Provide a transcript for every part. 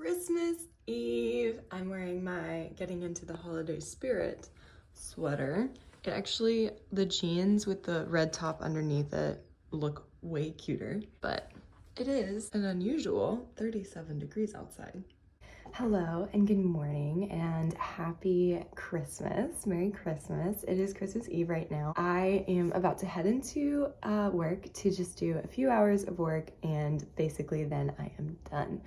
Christmas Eve. I'm wearing my Getting Into the Holiday Spirit sweater. It actually, the jeans with the red top underneath it look way cuter, but it is an unusual 37 degrees outside. Hello and good morning and happy Christmas. Merry Christmas. It is Christmas Eve right now. I am about to head into work to just do a few hours of work and basically then I am done.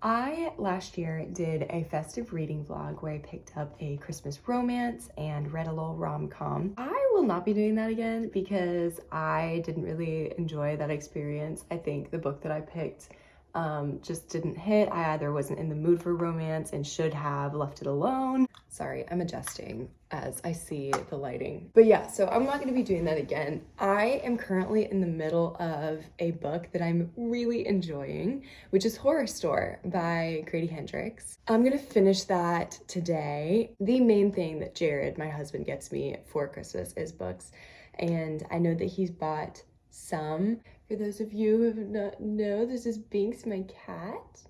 I last year did a festive reading vlog where I picked up a Christmas romance and read a little rom-com. I will not be doing that again because I didn't really enjoy that experience. I think the book that I picked just didn't hit. I either wasn't in the mood for romance and should have left it alone. Sorry, I'm adjusting as I see the lighting. But yeah, so I'm not gonna be doing that again. I am currently in the middle of a book that I'm really enjoying, which is Horror Store by Grady Hendrix. I'm gonna finish that today. The main thing that Jared, my husband, gets me for Christmas is books. And I know that he's bought some. For those of you who do not know, this is Binks, my cat.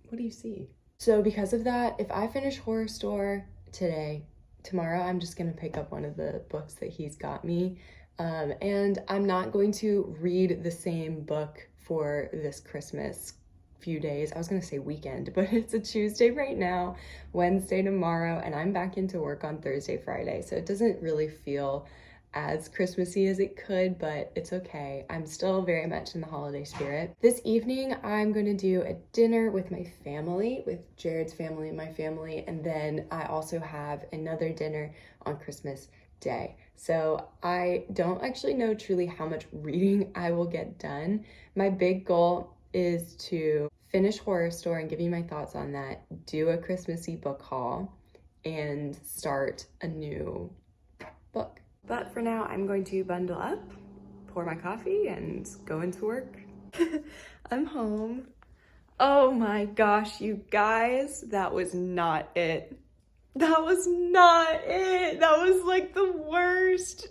What do you see? So because of that, if I finish Horror Store today, tomorrow I'm just gonna pick up one of the books that he's got me. And I'm not going to read the same book for this Christmas few days. I was gonna say weekend, but it's a Tuesday right now, Wednesday tomorrow, and I'm back into work on Thursday, Friday. So it doesn't really feel as Christmassy as it could, but it's okay. I'm still very much in the holiday spirit. This evening, I'm gonna do a dinner with my family, with Jared's family and my family, and then I also have another dinner on Christmas Day. So I don't actually know truly how much reading I will get done. My big goal is to finish Horror Store and give you my thoughts on that, do a Christmassy book haul, and start a new book. But for now, I'm going to bundle up, pour my coffee, and go into work. I'm home. Oh my gosh, you guys, that was not it. That was not it. That was like the worst.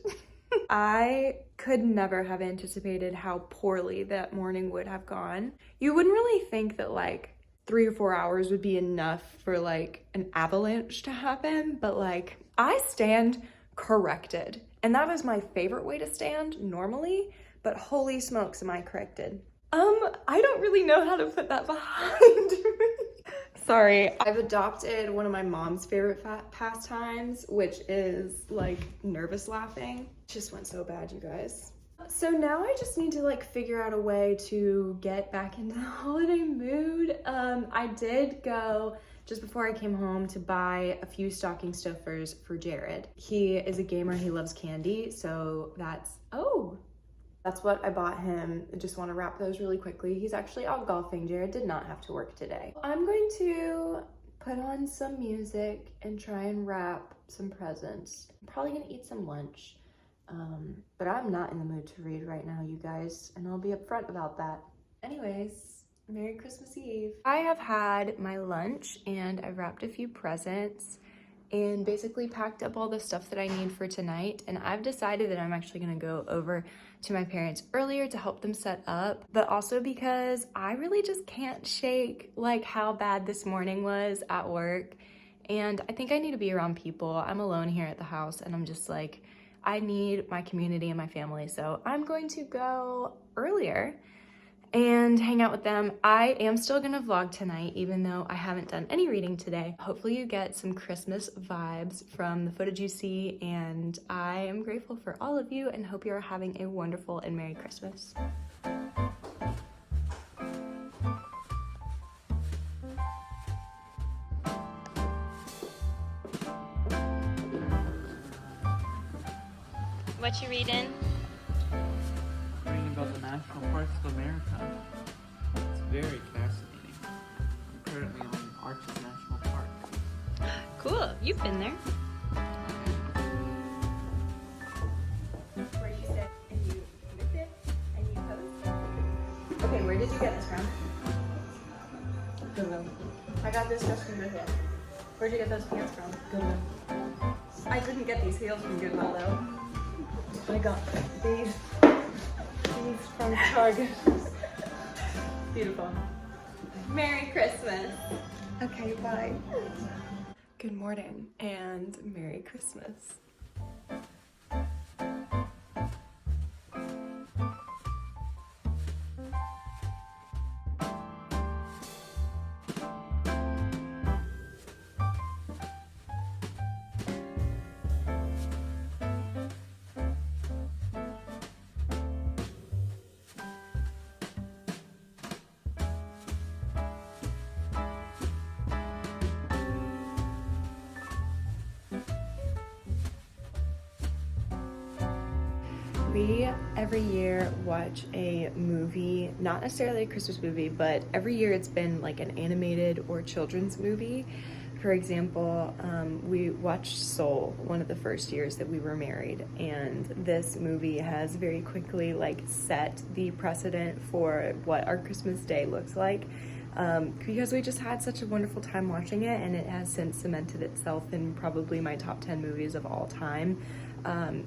I could never have anticipated how poorly that morning would have gone. You wouldn't really think that like 3 or 4 hours would be enough for like an avalanche to happen, but like I stand corrected. And that is my favorite way to stand normally, but holy smokes, am I corrected. I don't really know how to put that behind me. Sorry. I've adopted one of my mom's favorite pastimes, which is like nervous laughing. Just went so bad, you guys. So now I just need to like figure out a way to get back into the holiday mood. I did go just before I came home to buy a few stocking stuffers for Jared. He is a gamer, he loves candy, so that's what I bought him. I just want to wrap those really quickly. He's actually out golfing. Jared did not have to work today. I'm going to put on some music and try and wrap some presents. I'm probably gonna eat some lunch, but I'm not in the mood to read right now, you guys, and I'll be upfront about that. Anyways, Merry Christmas Eve. I have had my lunch and I've wrapped a few presents and basically packed up all the stuff that I need for tonight. And I've decided that I'm actually gonna go over to my parents earlier to help them set up, but also because I really just can't shake like how bad this morning was at work. And I think I need to be around people. I'm alone here at the house and I'm just like, I need my community and my family. So I'm going to go earlier and hang out with them. I am still gonna vlog tonight, even though I haven't done any reading today. Hopefully you get some Christmas vibes from the footage you see, and I am grateful for all of you and hope you're having a wonderful and Merry Christmas. What you reading? Reading about the national parks of America. It's very fascinating. I'm currently on Arches National Park. Cool, you've been there. Where you sit and you lift it and you pose. Okay, where did you get this from? Goodwill. I got this just from Goodwill. Where'd you get those pants from? Goodwill. I didn't get these heels from Goodwill though. I got these from Target. Beautiful. Merry Christmas. Okay, bye. Good morning and Merry Christmas. We every year watch a movie, not necessarily a Christmas movie, but every year it's been like an animated or children's movie. For example, we watched Soul one of the first years that we were married, and this movie has very quickly like set the precedent for what our Christmas day looks like. Because we just had such a wonderful time watching it, and it has since cemented itself in probably my top 10 movies of all time.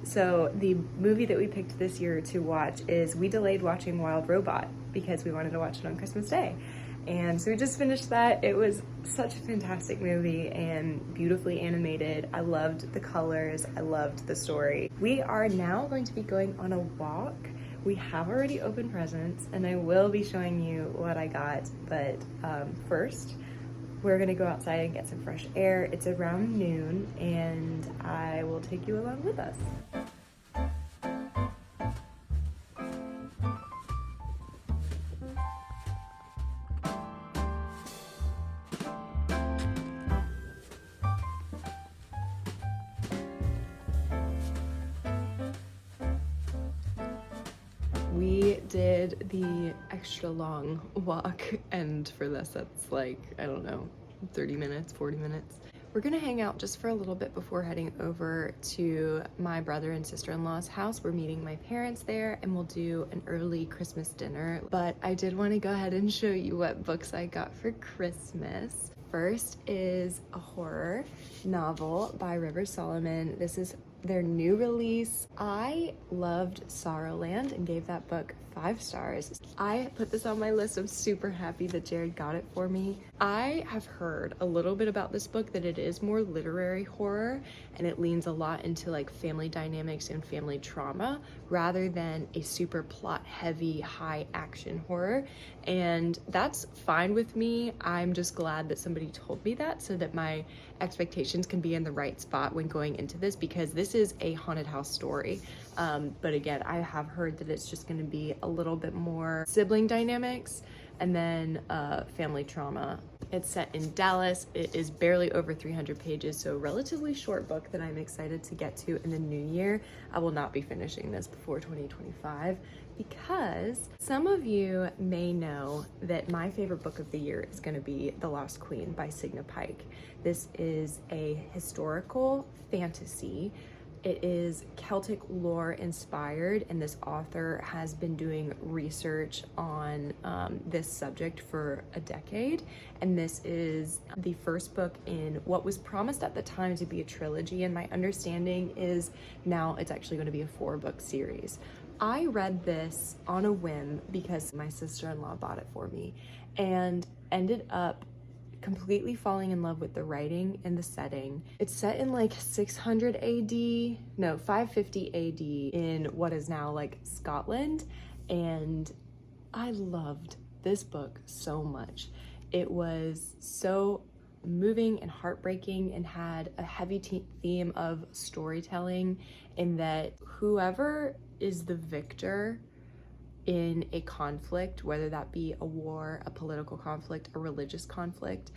So the movie that we picked this year to watch is, we delayed watching Wild Robot because we wanted to watch it on Christmas Day. And so we just finished that. It was such a fantastic movie and beautifully animated. I loved the colors. I loved the story. We are now going to be going on a walk. We have already opened presents, and I will be showing you what I got. But first, we're gonna go outside and get some fresh air. It's around noon, and I will take you along with us. We did the extra long walk, and for this, that's like, I don't know, 30 minutes, 40 minutes. We're gonna hang out just for a little bit before heading over to my brother and sister-in-law's house. We're meeting my parents there, and we'll do an early Christmas dinner. But I did want to go ahead and show you what books I got for Christmas. First is a horror novel by River Solomon. This is their new release. I loved Sorrowland and gave that book 5 stars. I put this on my list. I'm super happy that Jared got it for me. I have heard a little bit about this book, that it is more literary horror, and it leans a lot into like family dynamics and family trauma rather than a super plot heavy high action horror, and that's fine with me. I'm just glad that somebody told me that so that my expectations can be in the right spot when going into this, because this is a haunted house story. But again, I have heard that it's just going to be a little bit more sibling dynamics and then family trauma. It's set in Dallas. It is barely over 300 pages, so relatively short book that I'm excited to get to in the new year. I will not be finishing this before 2025 because some of you may know that my favorite book of the year is going to be The Lost Queen by Signa Pike. This is a historical fantasy. It is Celtic lore inspired, and this author has been doing research on this subject for a decade. And this is the first book in what was promised at the time to be a trilogy, and my understanding is now it's actually going to be a 4-book series. I read this on a whim because my sister-in-law bought it for me, and ended up completely falling in love with the writing and the setting. It's set in like 600 AD, no, 550 AD in what is now like Scotland, and I loved this book so much. It was so moving and heartbreaking and had a heavy theme of storytelling, in that whoever is the victor in a conflict, whether that be a war, a political conflict, a religious conflict,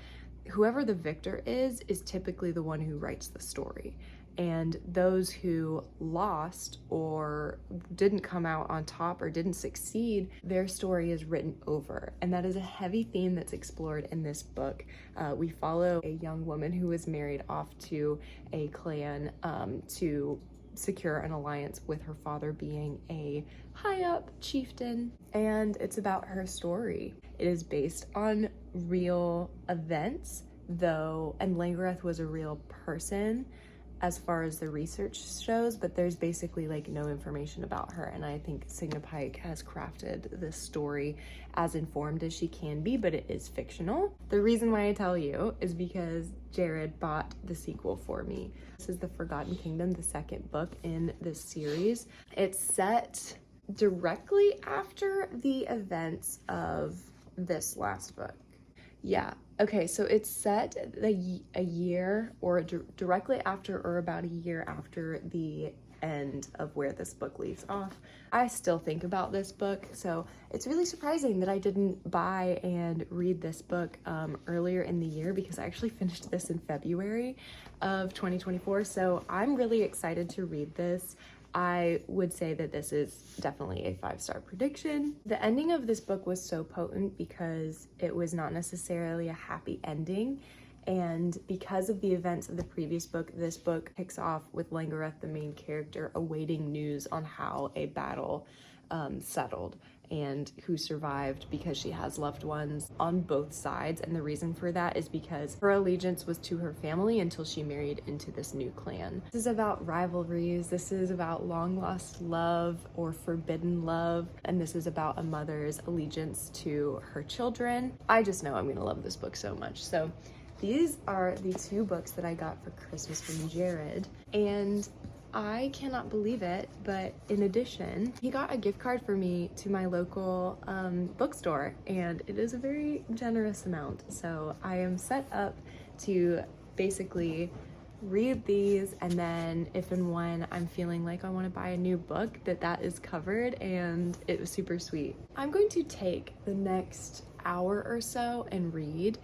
whoever the victor is typically the one who writes the story. And those who lost or didn't come out on top or didn't succeed, their story is written over. And that is a heavy theme that's explored in this book. We follow a young woman who was married off to a clan to secure an alliance with her father being a high up chieftain, and it's about her story. It is based on real events though, and Langreth was a real person, as far as the research shows, but there's basically like no information about her. And I think Signa Pike has crafted this story as informed as she can be, but it is fictional. The reason why I tell you is because Jared bought the sequel for me. This is The Forgotten Kingdom, the second book in this series. It's set directly after the events of this last book. Yeah, okay, so it's set a year or directly after or about a year after the end of where this book leaves off. I still think about this book, so it's really surprising that I didn't buy and read this book earlier in the year, because I actually finished this in February of 2024, so I'm really excited to read this. I would say that this is definitely a 5-star prediction. The ending of this book was so potent because it was not necessarily a happy ending. And because of the events of the previous book, this book kicks off with Langareth, the main character, awaiting news on how a battle settled and who survived, because she has loved ones on both sides. And the reason for that is because her allegiance was to her family until she married into this new clan. This is about rivalries. This is about long lost love or forbidden love. And this is about a mother's allegiance to her children. I just know I'm gonna love this book so much. So these are the 2 books that I got for Christmas from Jared, and I cannot believe it, but in addition, he got a gift card for me to my local bookstore, and it is a very generous amount. So I am set up to basically read these, and then if and when I'm feeling like I want to buy a new book, that is covered, and it was super sweet. I'm going to take the next hour or so and read.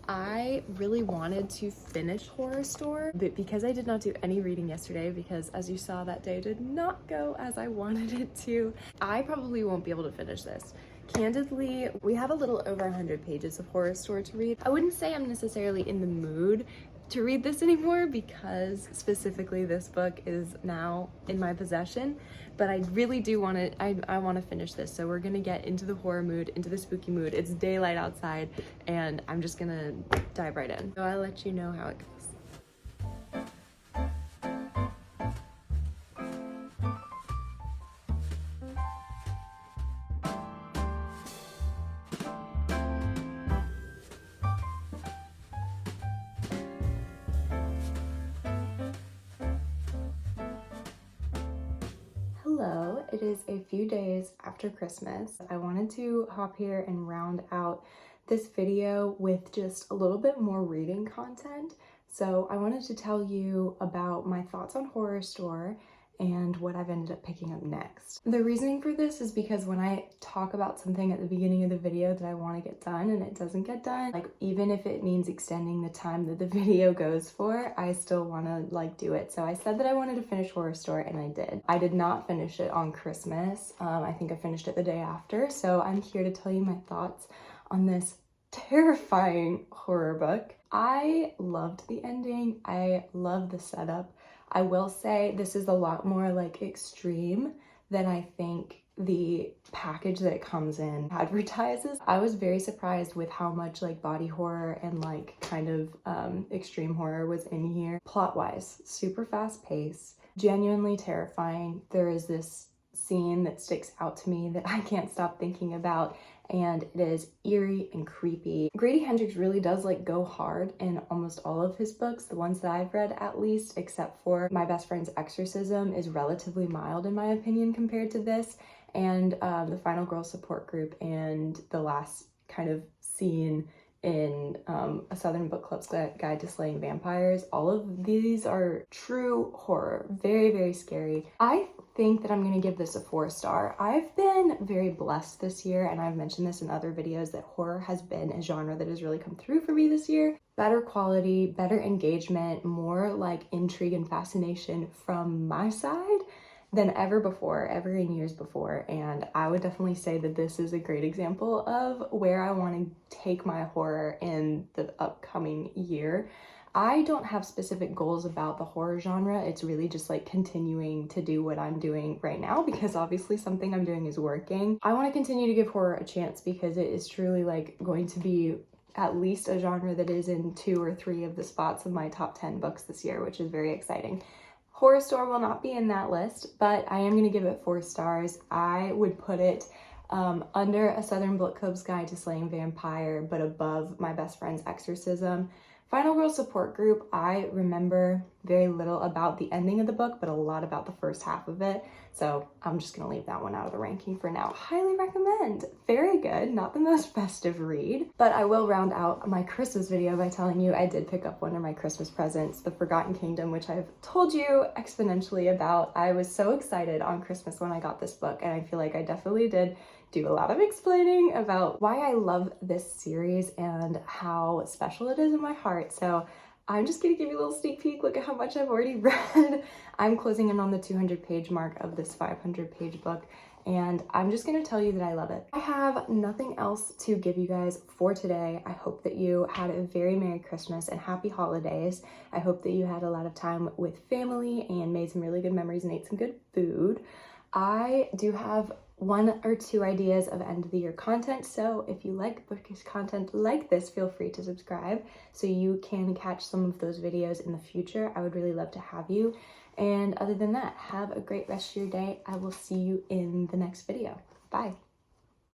I really wanted to finish Horror Store, but because I did not do any reading yesterday, because as you saw, that day did not go as I wanted it to, I probably won't be able to finish this. Candidly, we have a little over 100 pages of Horror Store to read. I wouldn't say I'm necessarily in the mood to read this anymore, because specifically this book is now in my possession, but I really do want to, I want to finish this. So we're gonna get into the horror mood, into the spooky mood. It's daylight outside, and I'm just gonna dive right in. So I'll let you know how it goes. Hello, it is a few days after Christmas. I wanted to hop here and round out this video with just a little bit more reading content. So I wanted to tell you about my thoughts on Horror Store and what I've ended up picking up next. The reasoning for this is because when I talk about something at the beginning of the video that I want to get done and it doesn't get done, like even if it means extending the time that the video goes for, I still want to like do it. So I said that I wanted to finish Horror Store, and I did. I did not finish it on Christmas. I think I finished it the day after. So I'm here to tell you my thoughts on this terrifying horror book. I loved the ending. I love the setup. I will say this is a lot more like extreme than I think the package that it comes in advertises. I was very surprised with how much like body horror and like kind of extreme horror was in here. Plot-wise, super fast pace, genuinely terrifying. There is this scene that sticks out to me that I can't stop thinking about, and it is eerie and creepy. Grady Hendrix really does like go hard in almost all of his books, the ones that I've read at least, except for My Best Friend's Exorcism is relatively mild in my opinion compared to this, and the Final Girl Support Group and the last kind of scene in A Southern Book Club's Guide to Slaying Vampires. All of these are true horror, very, very scary. I think that I'm gonna give this a 4-star. I've been very blessed this year, and I've mentioned this in other videos, that horror has been a genre that has really come through for me this year. Better quality, better engagement, more like intrigue and fascination from my side than ever before, ever in years before. And I would definitely say that this is a great example of where I want to take my horror in the upcoming year. I don't have specific goals about the horror genre. It's really just like continuing to do what I'm doing right now, because obviously something I'm doing is working. I want to continue to give horror a chance because it is truly like going to be at least a genre that is in 2 or 3 of the spots of my top 10 books this year, which is very exciting. Horror Store will not be in that list, but I am going to give it 4 stars. I would put it under A Southern Book Club's Guide to Slaying Vampire, but above My Best Friend's Exorcism. Final Girl Support Group, I remember very little about the ending of the book, but a lot about the first half of it. So I'm just gonna leave that one out of the ranking for now. Highly recommend. Very good, not the most festive read, but I will round out my Christmas video by telling you I did pick up one of my Christmas presents, The Forgotten Kingdom, which I've told you exponentially about. I was so excited on Christmas when I got this book, and I feel like I definitely did do a lot of explaining about why I love this series and how special it is in my heart. So I'm just gonna give you a little sneak peek. Look at how much I've already read. I'm closing in on the 200-page mark of this 500-page book, and I'm just gonna tell you that I love it. I have nothing else to give you guys for today. I hope that you had a very Merry Christmas and Happy Holidays. I hope that you had a lot of time with family and made some really good memories and ate some good food. I do have 1 or 2 ideas of end of the year content, so if you like bookish content like this, feel free to subscribe so you can catch some of those videos in the future. I would really love to have you. And other than that, have a great rest of your day. I will see you in the next video. Bye.